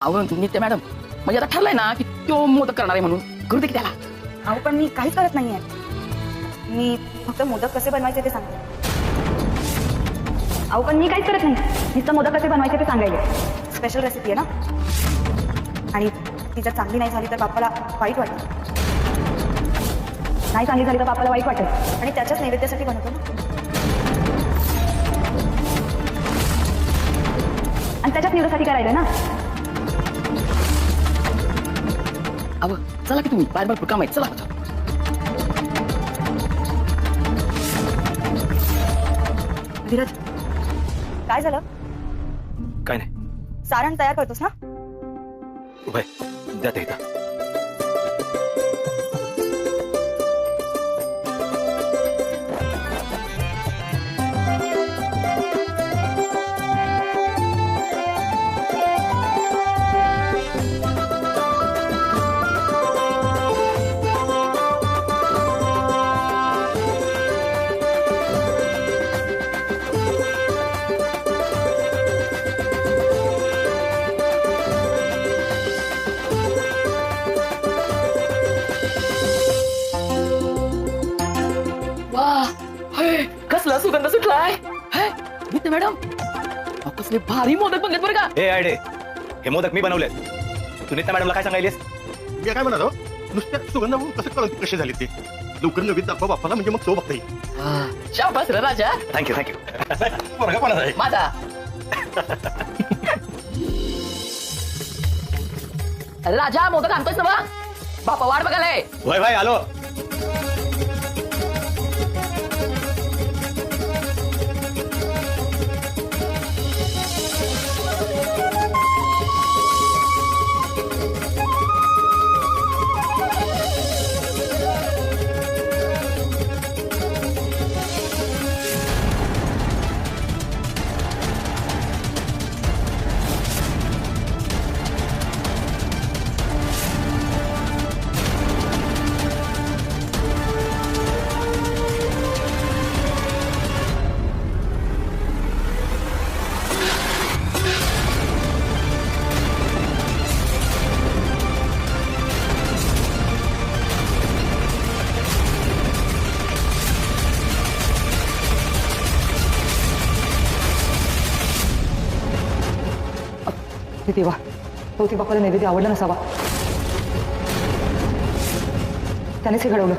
अहो नित्या मॅडम, म्हणजे आता ठरलंय ना की तो मोदक करणार आहे म्हणून करू दे की त्याला. अहो पण मी काहीच करत नाहीये. मी फक्त मोदक कसे बनवायचे ते सांगते. अहो पण मी काहीच करत नाही, नुसतं मोदक कसे बनवायचे ते सांगायचे. स्पेशल रेसिपी आहे ना, आणि ती जर चांगली नाही झाली तर बाप्पाला वाईट वाटेल. नाही चांगली झाली तर बाप्पाला वाईट वाटेल, आणि त्याच्याच नैवेद्यासाठी बनवतो ना. आणि त्याच्याच निवडीसाठी करायला ना. अहो चला की तुम्ही, बाहेर भरपूर काम आहे, चला. धीरज, काय झालं? काय नाही, सारण तयार करतोस ना? उभय द्या ते इथं. कसला सुगंध सुटलाय. नित्या मॅडम, अहो, कसले भारी मोदक बनलेत बरं का. हे आयडे, हे मोदक मी बनवलेत. तू नित्या मॅडमला काय सांगायलीस? मी काय म्हणालो, नुसत्या सुगंध कसं कळत कसे झाले ते. लवकर नवीन दाखवा बाप्पाला, म्हणजे मग तो बघता येईल. शाबास रे राजा. Thank you thank you. पोरगा कोणाचा आहे? माझा. राजा मोदक आणतोयस ना बा? बापा वाट बघायलाय. वय भाई आलो. तेव्हा बहुतेक बाप्पाला नैवेद्य आवडला नसावा, त्यानेच हे घडवलं.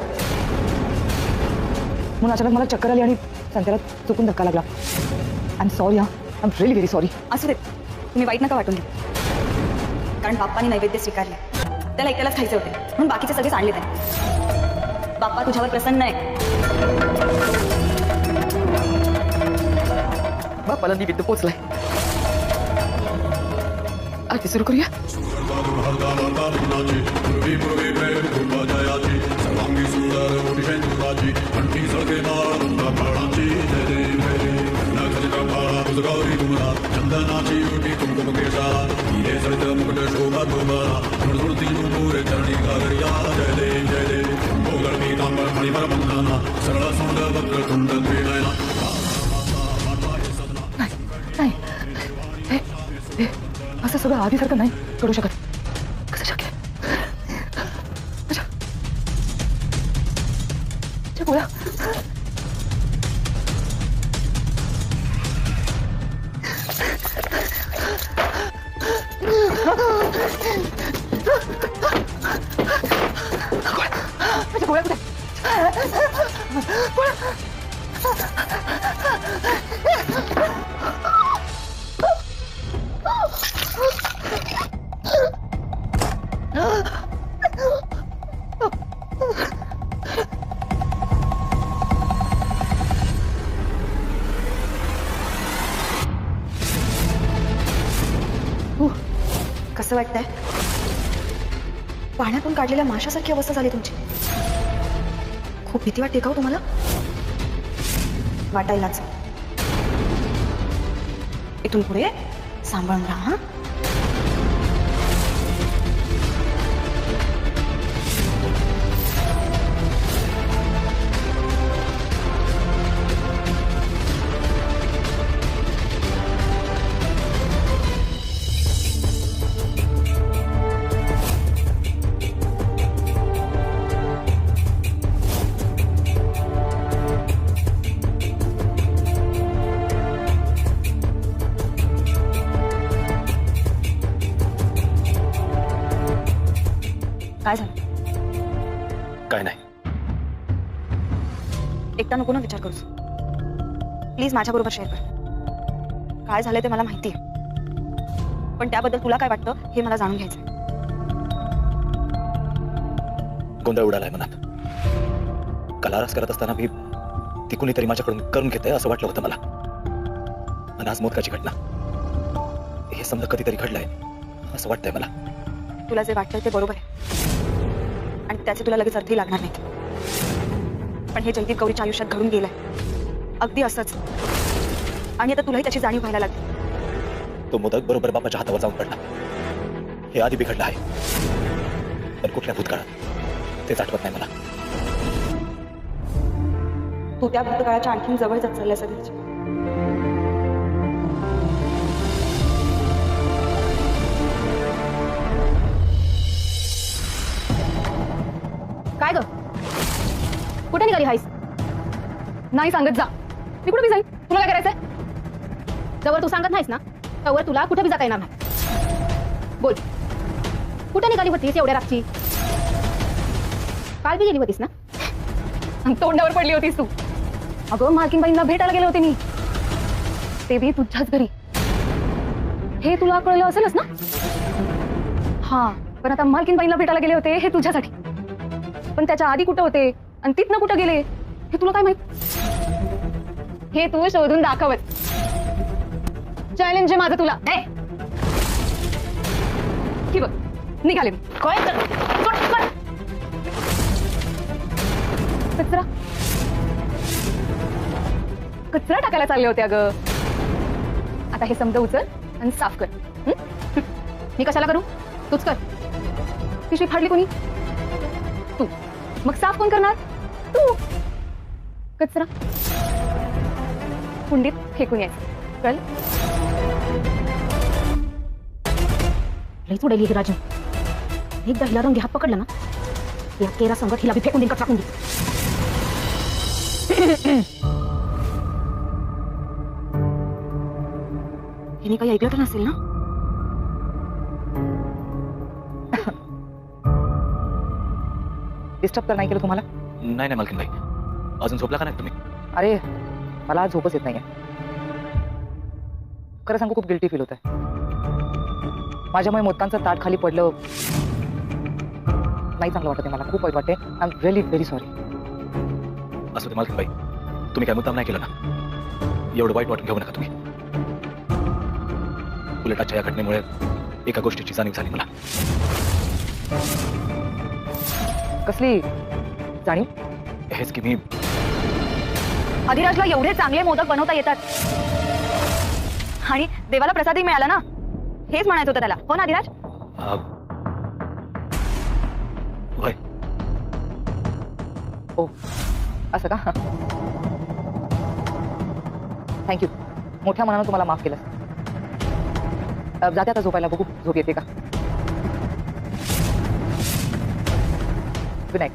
म्हणून अचानक मला चक्कर आली आणि संत्याला चुकून धक्का लागला. I am sorry. I am really very sorry. असू दे, तुम्ही वाईट नका वाटून घेऊ, कारण बाप्पाने नैवेद्य स्वीकारले. त्याला एकट्यालाच खायचे होते म्हणून बाकीचे सगळेच आणले त्याने. बाप्पा तुझ्यावर प्रसन्न आहे. बापाला निवेद्य पोचलाय. आरती सुरू करूया. असं सगळं आधीसारखं नाही करू शकत. कसं शक्य? गोळ्या गोळ्या कुठे? कसं वाटतंय? पाण्यातून काढलेल्या माशासारखी अवस्था झाली तुमची. खूप भीती वाटते का हो तुम्हाला? वाटायलाच. इथून पुढे सांभाळून राहा. काय झालं? काय नाही. एकटा नको ना विचार करूस. प्लीज माझ्या बरोबर शेअर कर. काय झालंय ते मला माहितीये, पण त्याबद्दल तुला काय वाटतं हे मला जाणून घ्यायचंय. गोंधळ उडालाय मनात. काल आरास करत असताना मी ती कुणीतरी माझ्याकडून करून घेते असं वाटलं होतं मला. आणि आज मोदकाची घटना, हे समजा कधीतरी घडलंय असं वाटतंय मला. तुला जे वाटतंय ते बरोबर आहे आणि त्याचे तुला लगेच अर्थही लागणार नाहीत. पण हे जयदीप गौरीच्या आयुष्यात घडून गेलंय अगदी असंच, आणि आता तुलाही त्याची जाणीव व्हायला लागली. तो मोदक बरोबर बापाच्या हातावर जाऊन पडला. हे आधी बिघडलं आहे, पण कुठल्या भूतकाळात तेच आठवत नाही मला. तू त्या भूतकाळाच्या आणखीन जवळ जात चालल्यास अधीरज. काय ग, कुठे निघाली हायस? नाही सांगत जा. मी कुठे बी जाईन, तुला काय करायचंय? जवळ तू सांगत नाहीस ना त्यावर तुला कुठे बी जाता येणार नाही. बोल, कुठे निघाली होतीस एवढ्या रात्री? काल बी गेली होतीस ना? तोंडावर पडली होतीस तू. अगं मालकीनबाईंना भेटायला गेले होते मी, ते बी तुझ्याच घरी. हे तुला कळलं असेलच ना? हा, पण आता मालकीनबाईंना भेटायला गेले होते हे तुझ्यासाठी. पण त्याच्या आधी कुठं होते आणि तिथनं कुठं गेले हे तुला काय माहित? हे तू शोधून दाखवत. चॅलेंज आहे माझं तुला. की बघ निघाले मी. कचरा कचरा टाकायला चालले होते अगं. आता हे समजा उचल आणि साफ कर. मी कशाला करू? तूच कर. पिशवी फाडली कोणी? तू. मग साफ कोण करणार? तू. कचरा कुंडीत फेकून यायचं. कळलं? लई सोडेली ही राजू. एकदा हिला रंगी हात पकडला ना, या केरा संगत हिला बी फेकून देईन कचरा कुंडीत. हिने काही ऐकलं तर नसेल ना? डिस्टर्ब तर नाही केलं तुम्हाला? नाही नाही मालकीनबाई, अजून झोपला का नाही तुम्ही? अरे मला झोपच येत नाहीये. खरं सांगू खूप गिल्टी फील होत आहे. माझ्यामुळे मोदकांचं ताट खाली पडलं नाही चांगलं वाटत आहे मला. खूप वाईट वाटते. I am really very sorry. असू दे मालकीनबाई, तुम्ही काय मुद्दाम नाही केलं ना. एवढं वाईट वाटून घेऊ नका तुम्ही. उलटाच्या या घटनेमुळे एका गोष्टीची जाणीव झाली मला. कसली जाणीव? हेच की मी अधिराजला एवढे चांगले मोदक बनवता येतात आणि देवाला प्रसादही मिळाला ना, हेच म्हणायचं होतं त्याला. हो ना अधिराज? होय. ओ असं का? थँक्यू. मोठ्या मनानं तुम्हाला माफ केलं. जाते आता झोपायला. बघू झोप येते का. Good night.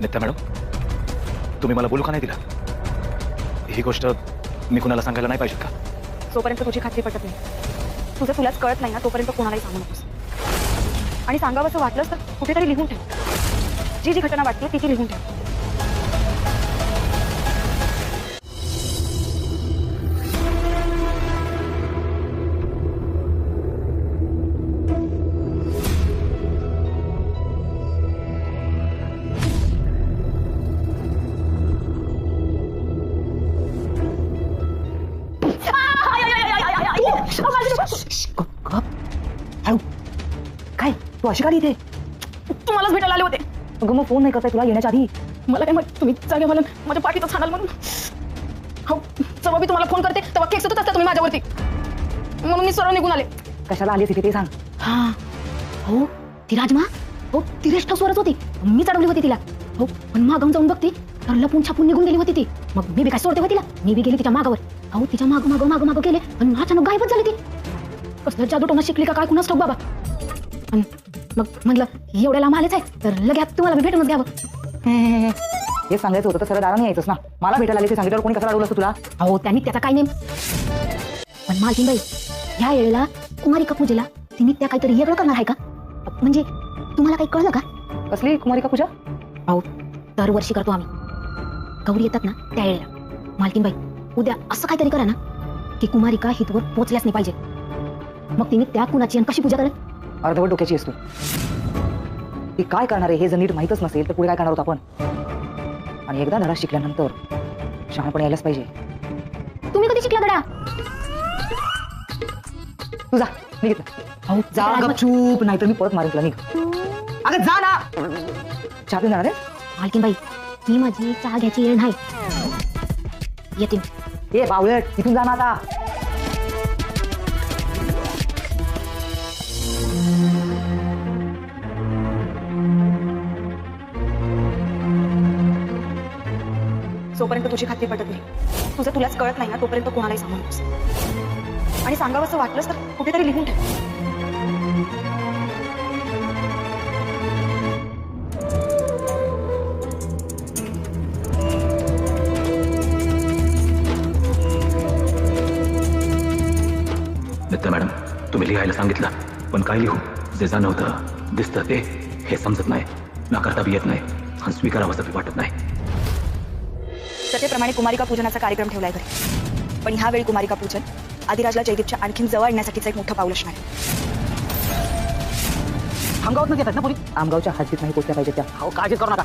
नित्या मॅडम, तुम्ही मला बोलू का नाही दिला? ही गोष्ट मी कुणाला सांगायला नाही पाहिजे का? जोपर्यंत तुझी खात्री पटत नाही, तुझं तुलाच कळत नाही ना, तोपर्यंत कोणालाही सांगू नकोस. आणि सांगावं असं वाटलंच तर कुठेतरी लिहून ठेव. जी जी घटना वाटते ती लिहून ठेव. काय तू अशी खाली इथे? तुम्हालाच भेटायला आले होते. अगं मग फोन नाही करताय तुला येण्याच्या आधी? मला काय माहित तुम्ही जागे मला माझ्या पाठीतच हाणाल म्हणून. हो, जेव्हा मी तुम्हाला फोन करते तेव्हा केक सुद्धा असता तुम्ही माझ्यावरती, म्हणून मी सरळ निघून आले. कशाला आलीस इथे ते सांग. हा हो, ती राजमा हो ती रेस्ट हाऊसवरच होती. मी चढवली होती तिला. हो, पण मागून जाऊन बघते तर लपून छापून निघून गेली होती ती. मग मी बी काय सोडते हो तिला? मी बी गेली तिच्या मागावर. अहो तिच्या मागं गेले आणि अचानक गायबच झाली ती. कसलं जादूटोना शिकली का काय कुणाच ठाऊक बाबा. आणि मग म्हणलं एवढ्या लांब आलेच आहे तर लगेच तुम्हाला मी भेटूनच घ्यावं. हे सांगायचं होतं तर सरळ दाराने यायचंस ना. मला भेटायला आले ते सांगितल्यावर कोणी कसं अडवलं असतं तुला? अहो त्यांनी त्याचा काय नेम. पण मालकीनबाई, ह्या वेळेला कुमारिका पूजेला तिने त्या काहीतरी वेगळं करणार आहे का? म्हणजे तुम्हाला काही कळलं का? कसली कुमारिका पूजा? अहो दरवर्षी करतो आम्ही. गौरी येतात ना त्या वेळेला. मालकीनबाई, उद्या असं काहीतरी करा ना की कुमारिका हितवर पोचल्याच नाही पाहिजे. मग तिने त्या कुणाची आणि कशी पूजा करेल? अर्धवट डोक्याची असतो. ती काय करणार आहे हे जर नीट माहीतच नसेल तर पुढे काय करणार आहोत आपण? आणि एकदा धडा शिकल्यानंतर शहाणपण यायलाच पाहिजे. तुम्ही कधी शिकला गड्या? तू जा, निघ इथनं. अहो जा गपचूप, नाहीतर मी परत मारेन तुला. निघ. अगं जा ना. चहा पिऊन जाणार आहे? मालकीनबाई, ही माझी चहा घ्यायची वेळ नाही. येते. ए बावळट, इथून जा ना आता. जोपर्यंत तुझी खात्री पटत नाही, तुझं तुलाच कळत नाही ना, तोपर्यंत कोणालाही सांगू नकोस. आणि सांगावं असं वाटलंच तर कुठेतरी लिहून ठेव. दत्ता मॅडम, तुम्ही लिहायला सांगितलं, पण काय लिहू? जे जाणवतं दिसतं ते हे समजत नाही, नाकारता बी येत नाही आणि स्वीकारावंसं बी वाटत नाही. सतेप्रमाणे कुमारिका पूजनाचा कार्यक्रम ठेवलाय घरी. पण ह्यावेळी कुमारिका पूजन आदिराजला जयदीपच्या आणखीन जवळ आणण्यासाठीचं एक मोठं पाऊल असणार आहे. आमगावात येतात ना पोरी? आमगावच्या हद्दीत नाही पोचल्या पाहिजे त्या. अहो काळजी करू नका,